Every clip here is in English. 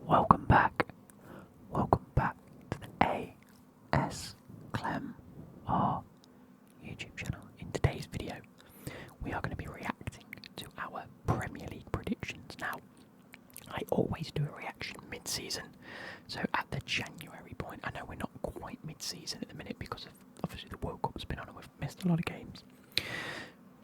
Welcome back. Welcome back to the AS Clem R YouTube channel. In today's video, we are going to be reacting to our Premier League predictions. Now, I always do a reaction mid-season, so at the January point, I know we're not quite mid-season at the minute because of obviously the World Cup's been on and we've missed a lot of games,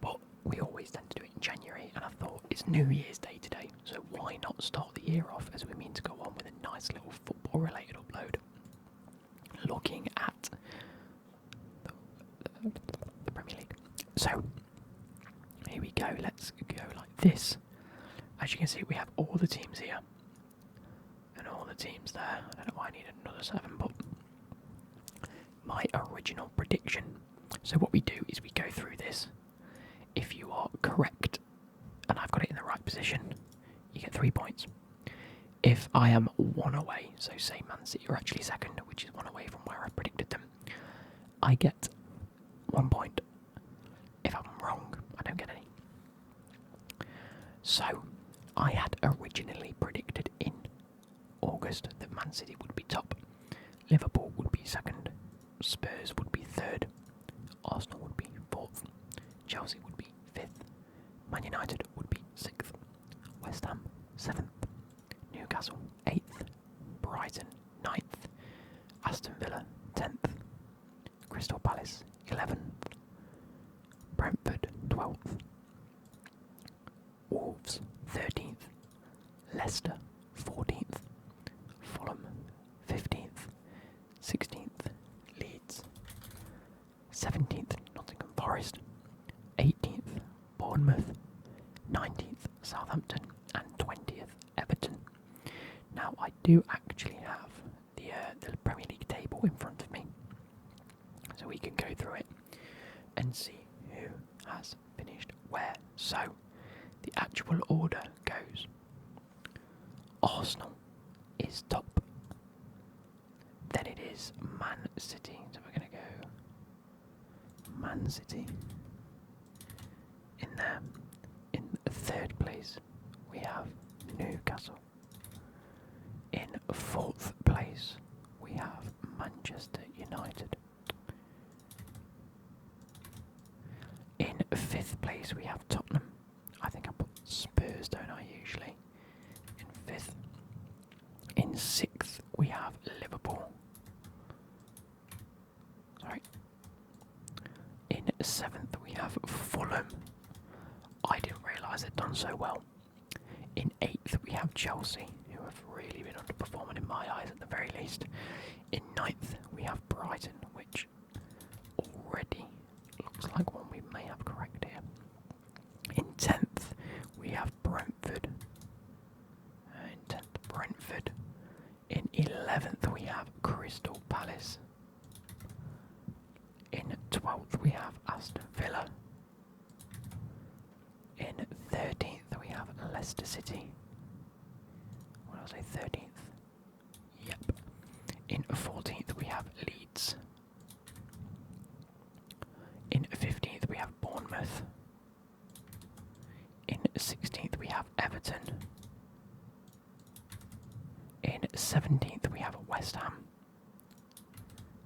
but we always tend to do it in January, and I thought it's New Year's Day today, so why not start the year off as we mean to go on with a nice little football-related upload, looking at the Premier League. So, here we go, let's go like this. As you can see, we have all the teams here, and all the teams there. I don't know why I need another 7, but my original prediction. So what we do is we go through this. If you are correct, and I've got it in the right position, you get 3 points. If I am 1 away, so say Man City are actually second, which is 1 away from where I predicted them, I get 1 point. If I'm wrong, I don't get any. So, I had originally predicted in August that Man City would be top, Liverpool would be second, Spurs would be third, Arsenal would be fourth, Chelsea would be fifth, Man United would be sixth, West Ham seventh, Newcastle eighth, Brighton ninth, Aston Villa 10th, Crystal Palace 11th, Brentford 12th, Wolves 13th, Leicester 14th, Fulham 15th, 16th, Leeds 17th, Nottingham Forest 18th, Bournemouth 19th, Southampton and 20th, Everton. Now I do actually have the Premier League table in front of me, so we can go through it and see who has finished where. So the actual order goes: Arsenal is top, then it is Man City, so we're going to go Man City in there. In third place we have Newcastle. In fourth place we have Manchester United. In fifth place we have Tottenham. I think I put Spurs, don't I, usually? In fifth. In sixth we have Liverpool. Sorry. In seventh we have Fulham. I didn't realise they'd done so well. In eighth we have Chelsea, who have really been underperforming in my eyes at the very least. In ninth we have Brighton, which already looks like one we may have correct here. In 10th we have Brentford. In 11th we have Crystal Palace. In 12th we have Aston Villa. In 13th we have Leicester City. What did I say, 13th? Yep. In 14th we have Leeds. In 15th we have Bournemouth. In 16th we have Everton. In 17th we have West Ham.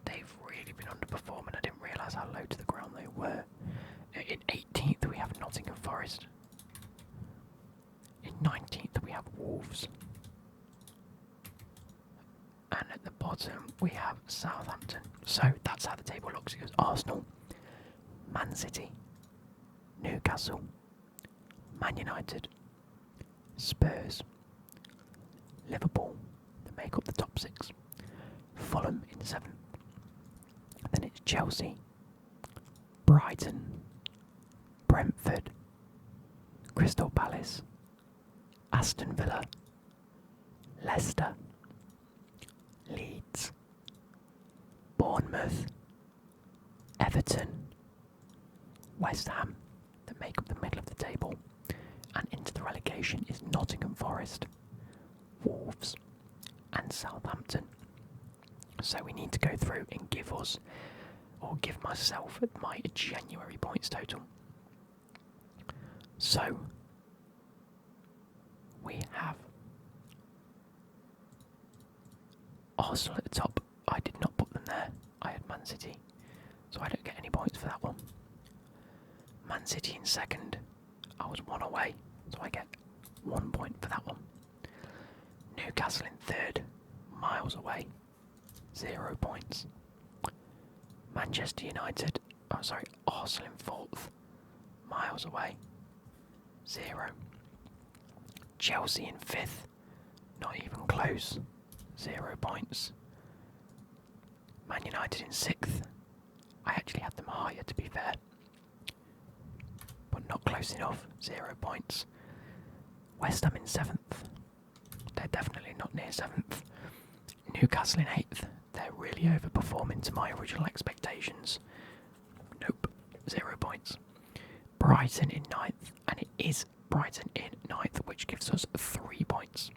They've really been underperforming. I didn't realise how low to the ground they were. In 18th we have Nottingham Forest. In 19th we have Wolves. And at the bottom we have Southampton. So that's how the table looks. It goes Arsenal, Man City, Newcastle, Man United, Spurs, Liverpool, that make up the top 6, Fulham in 7th, then it's Chelsea, Brighton, Brentford, Crystal Palace, Aston Villa, Leicester, Leeds, Bournemouth, Everton, West Ham, that make up the middle of the table, and into the relegation is Nottingham Forest, Wolves and Southampton. So we need to go through and give myself my January points total. So we have Arsenal at the top. I did not put them there. I had Man City, so I don't get any points for that one. Man City in second. I was one away, so I get 1 point for that one. Newcastle in third, miles away, 0 points. Manchester United, Arsenal in fourth, miles away, 0. Chelsea in fifth, not even close, 0 points. Man United in sixth, I actually had them higher to be fair, but not close enough, 0 points. West Ham in seventh, they're definitely not near seventh. Newcastle in eighth, they're really overperforming to my original expectations. Nope, 0 points. Brighton in ninth, and it is Brighton in ninth, which gives us 3 points.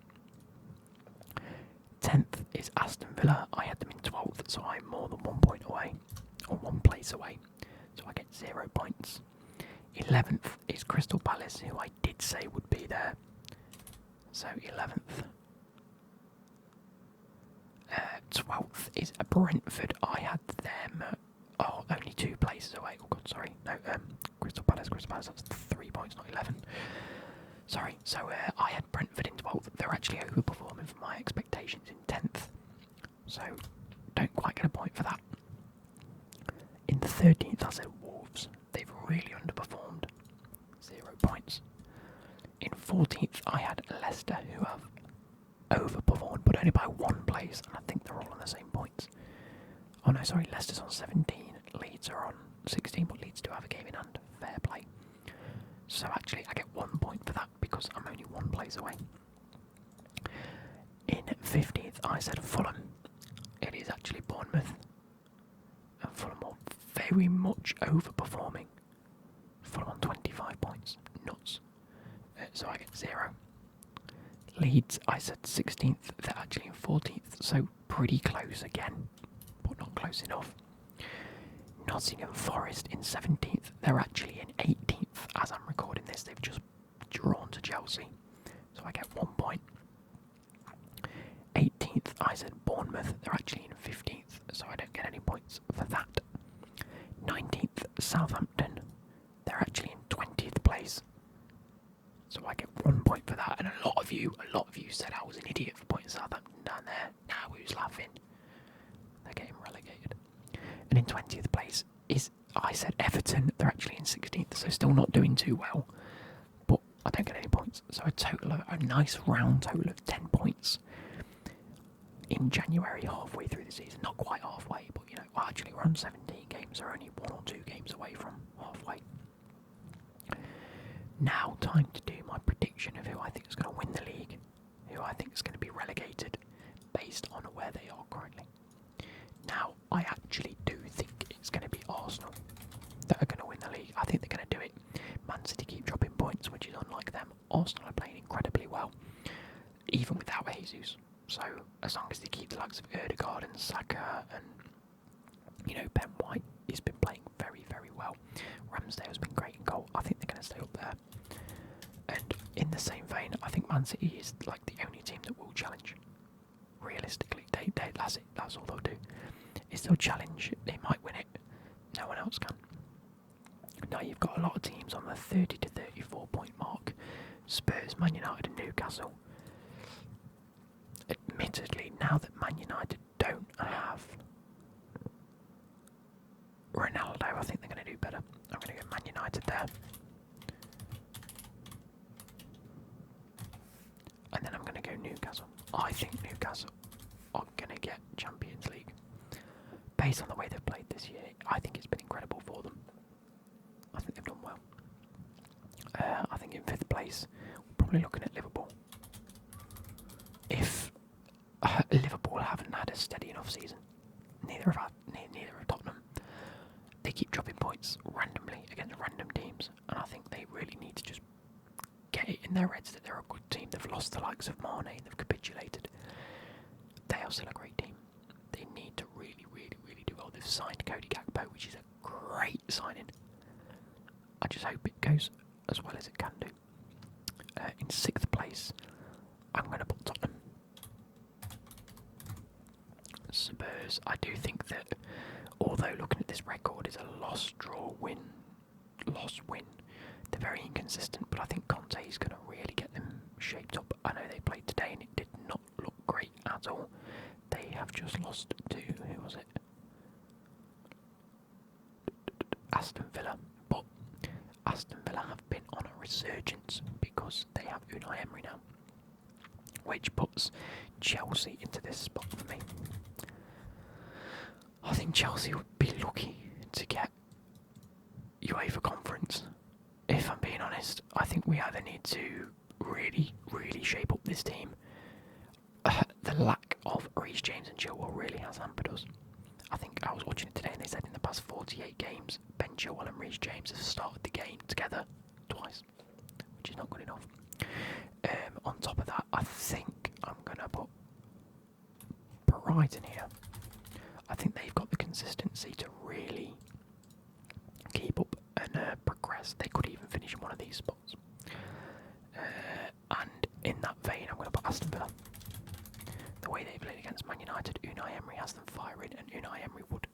10th is Aston Villa. I had them in 12th, so I'm more than 1 point away, or 1 place away, so I get 0 points. 11th is Crystal Palace, who I did say would be there, so 11th. 12th is Brentford. I had them only 2 places away. Oh god, sorry. No, Crystal Palace, that's 3 points, not 11. Sorry, so I had Brentford in 12th. They're actually overperforming for my expectations in 10th. So, don't quite get a point for that. In the 13th, I said Wolves. They've really underperformed. 0 points. In 14th, I had Leicester, who have overperformed, but only by 1 place, and I think they're all on the same points. Oh no, sorry, Leicester's on 17, Leeds are on 16, but Leeds do have a game in hand. Fair play. So actually, I get 1 point for that because I'm only 1 place away. In 15th, I said Fulham. It is actually Bournemouth. And Fulham are very much overperforming. Fulham on 25 points. Nuts. So I get 0. Leeds, I said 16th, they're actually in 14th, so pretty close again, but not close enough. Nottingham Forest in 17th, they're actually in 18th. As I'm recording this, they've just drawn to Chelsea, so I get 1 point. 18th, I said Bournemouth, they're actually in 15th, so I don't get any points for that. 19th, Southampton, they're actually in 20th place. So I get 1 point for that, and a lot of you said I was an idiot for putting Southampton down there. Now who's laughing? They're getting relegated. And in 20th place I said Everton. They're actually in 16th, so still not doing too well. But I don't get any points. So a nice round total of 10 points in January, halfway through the season. Not quite halfway, but actually we're on 17 games. They're only 1 or 2 games away from halfway. Now, time to do my prediction of who I think is going to win the league, who I think is going to be relegated, based on where they are currently. Now, I actually do think it's going to be Arsenal that are going to win the league. I think they're going to do it. Man City keep dropping points, which is unlike them. Arsenal are playing incredibly well, even without Jesus. So, as long as they keep the likes of Ødegaard and Saka and, Ben White, he's been playing very, very well. Ramsdale's been great in goal. I think they're going to stay up there. And in the same vein, I think Man City is like the only team that will challenge. Realistically, that's it. That's all they'll do. Is they'll challenge. They might win it. No one else can. Now you've got a lot of teams on the 30 to 34 point mark. Spurs, Man United, and Newcastle. Admittedly, now that Man United don't have Ronaldo, I think they're going to do better. I'm going to go Man United there. And then I'm going to go Newcastle. I think Newcastle are going to get Champions League. Based on the way they've played this year, I think it's been incredible for them. I think they've done well. I think in 5th place, we're probably looking at Liverpool. If Liverpool haven't had a steady enough season, neither have Tottenham. They keep dropping points randomly against random teams, and I think they really need to just get it in their heads that they're a good team. They've lost the likes of Mane, they've capitulated. They are still a great team. They need to really, really, really do well. They've signed Cody Gakpo, which is a great signing. I just hope it goes as well as it can do. In 6th place, I'm going to put Tottenham. Spurs. I do think that, although looking at this record is a loss, draw, win, loss, win, they're very inconsistent, but I think Conte is going to really get them shaped up. I know they played today and it did not look great at all. They have just lost to, who was it? Aston Villa, but Aston Villa have been on a resurgence because they have Unai Emery now, which puts Chelsea into this spot for me. I think Chelsea would be lucky to get UEFA Conference. If I'm being honest, I think we either need to really shape up this team. The lack of Reece James and Chilwell really has hampered us. I think I was watching it today and they said in the past 48 games, Ben Chilwell and Reece James have started the game together twice, which is not good enough. On top of that, I think I'm going to put Brighton here. I think they've got the consistency to really keep up and progress. They could even finish in one of these spots. And in that vein, I'm going to put Aston Villa. The way they played against Man United, Unai Emery has them firing, and Unai Emery would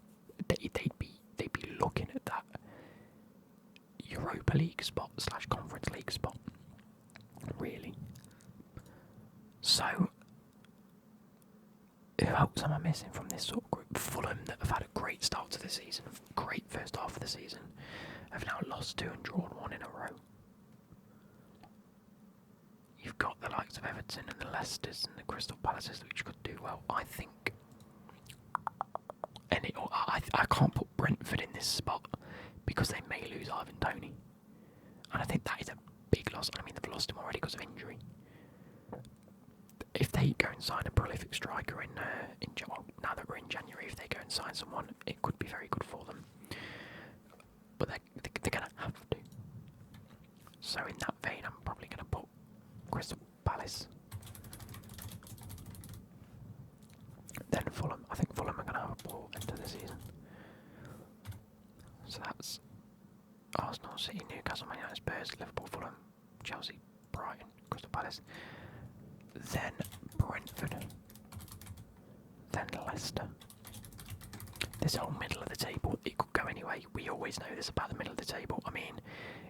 they'd be looking at that Europa League spot / Conference League spot, really. So, who else am I missing from this sort of group? Fulham, that have had a great start to the season, great first half of the season, have now lost 2 and drawn 1 in a row. You've got the likes of Everton and the Leicesters and the Crystal Palaces, which could do well, I think. And I can't put Brentford in this spot because they may lose Ivan Toney, and I think that is a big loss. I mean, they've lost him already because of injury. If they go and sign a prolific striker well, now that we're in January, if they go and sign someone, it could be very good for them. But they're going to have to. So in that vein, I'm probably going to put Crystal Palace. Then Fulham. I think Fulham are going to have a poor end of the season. So that's Arsenal, City, Newcastle, Man United, Spurs, Liverpool, Fulham, Chelsea, Brighton, Crystal Palace. Then Brentford. Then Leicester. This whole middle of the table, it could go anyway. We always know this about the middle of the table. I mean,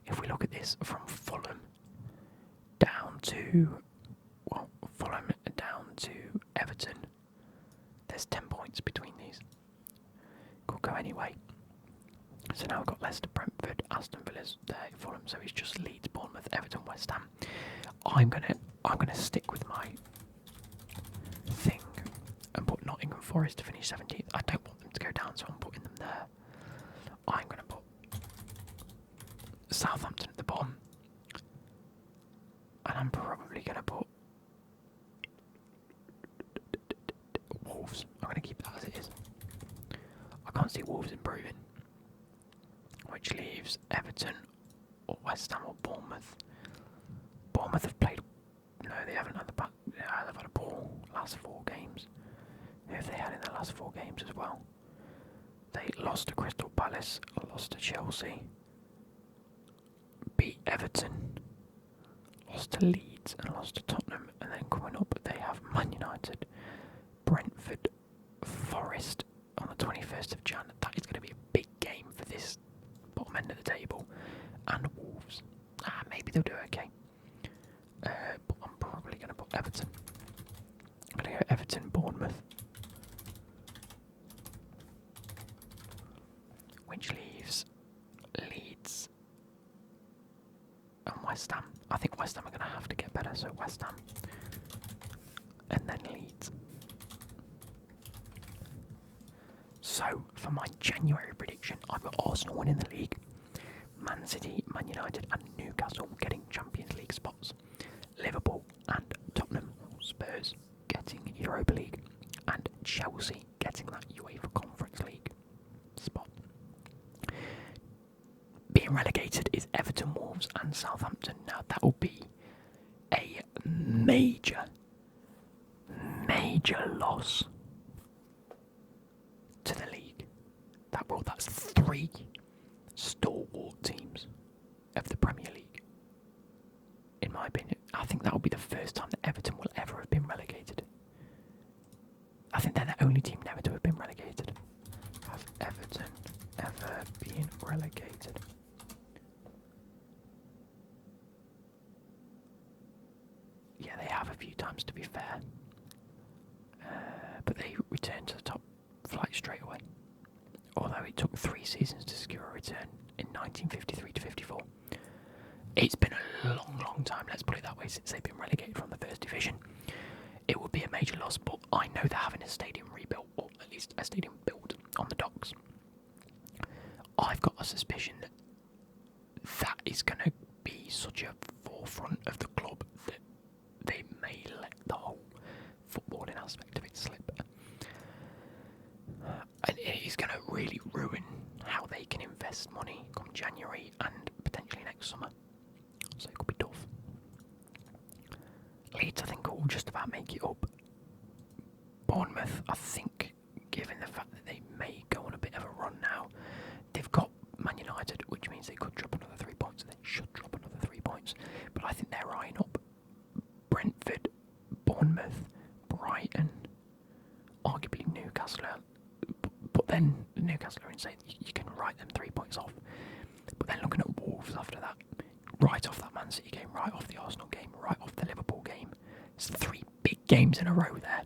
if we look at this from Fulham down to, well, Fulham down to Everton, there's 10 points between these. Could go anyway. So now we've got Leicester, Brentford, Aston Villa's there, Fulham. So it's just Leeds, Bournemouth, Everton, West Ham. I'm gonna stick with my thing and put Nottingham Forest to finish 17th. I don't want them to go down, so I'm putting them there. I'm gonna put Southampton at the bottom, and I'm probably gonna put Wolves. I'm gonna keep that as it is. I can't see Wolves improving, which leaves Everton or West Ham or Bournemouth. Bournemouth have played. No, they haven't had they've had a poor last 4 games. Who have they had in the last 4 games as well? They lost to Crystal Palace, lost to Chelsea, beat Everton, lost to Leeds and lost to Tottenham, and then coming up they have Man United, Brentford, Forest on the 21st of Jan. That is going to be a big game for this bottom end of the table, and Wolves. Maybe they'll do okay. But I'm probably going to put Everton. I'm going to go Everton, Bournemouth, which leaves Leeds and West Ham. I think West Ham are going to have to get better, so West Ham and then Leeds. So for my January prediction, I've got Arsenal winning the league, Man City, Man United and Newcastle getting Champions League spots, Liverpool and Tottenham, Spurs getting Europa League, and Chelsea getting that UEFA Conference League spot. Being relegated is Everton, Wolves and Southampton. Now that will be a major loss to the league. That's 3 stalwart teams of the Premier League. In my opinion, I think that will be the first time that Everton will ever have been relegated. I think they're the Only team never to have been relegated. Have Everton ever been relegated? Yeah, they have a few times, to be fair. But they returned to the top flight straight away. Although it took 3 seasons to secure a return in 1953 to 54. It's been a long, long time, let's put it that way, since they've been relegated from the first division. It would be a major loss, but I know they're having a stadium rebuilt, or at least a stadium built on the docks. I've got a suspicion that that is going to be such a forefront of the club that they may let the whole footballing aspect of it slip. And it is going to really ruin how they can invest money come January and potentially next summer. So it could be tough. Leeds, I think, will just about make it up. Bournemouth, I think, given the fact that they may go on a bit of a run now, they've got Man United, which means they could drop another 3 points. They should drop another 3 points. But I think they're eyeing up Brentford, Bournemouth, Brighton, arguably Newcastle. But then Newcastle are insane. You can write them 3 points off. But then looking at Wolves after that, right off that Man City game, right off the Arsenal game, right off the Liverpool game. It's 3 big games in a row there.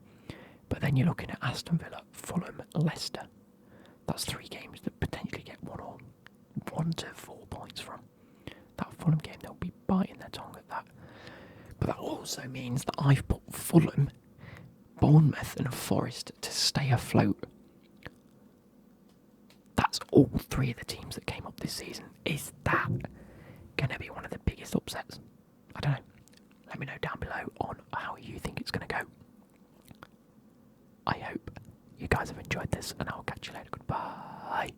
But then you're looking at Aston Villa, Fulham, Leicester. That's 3 games that potentially get 1 to 4 points from. That Fulham game, they'll be biting their tongue at that. But that also means that I've put Fulham, Bournemouth and Forest to stay afloat. That's all 3 of the teams that came up this season. Is that going to be one of the biggest upsets? I don't know. Let me know down below on how you think it's going to go. I hope you guys have enjoyed this, and I'll catch you later. Goodbye.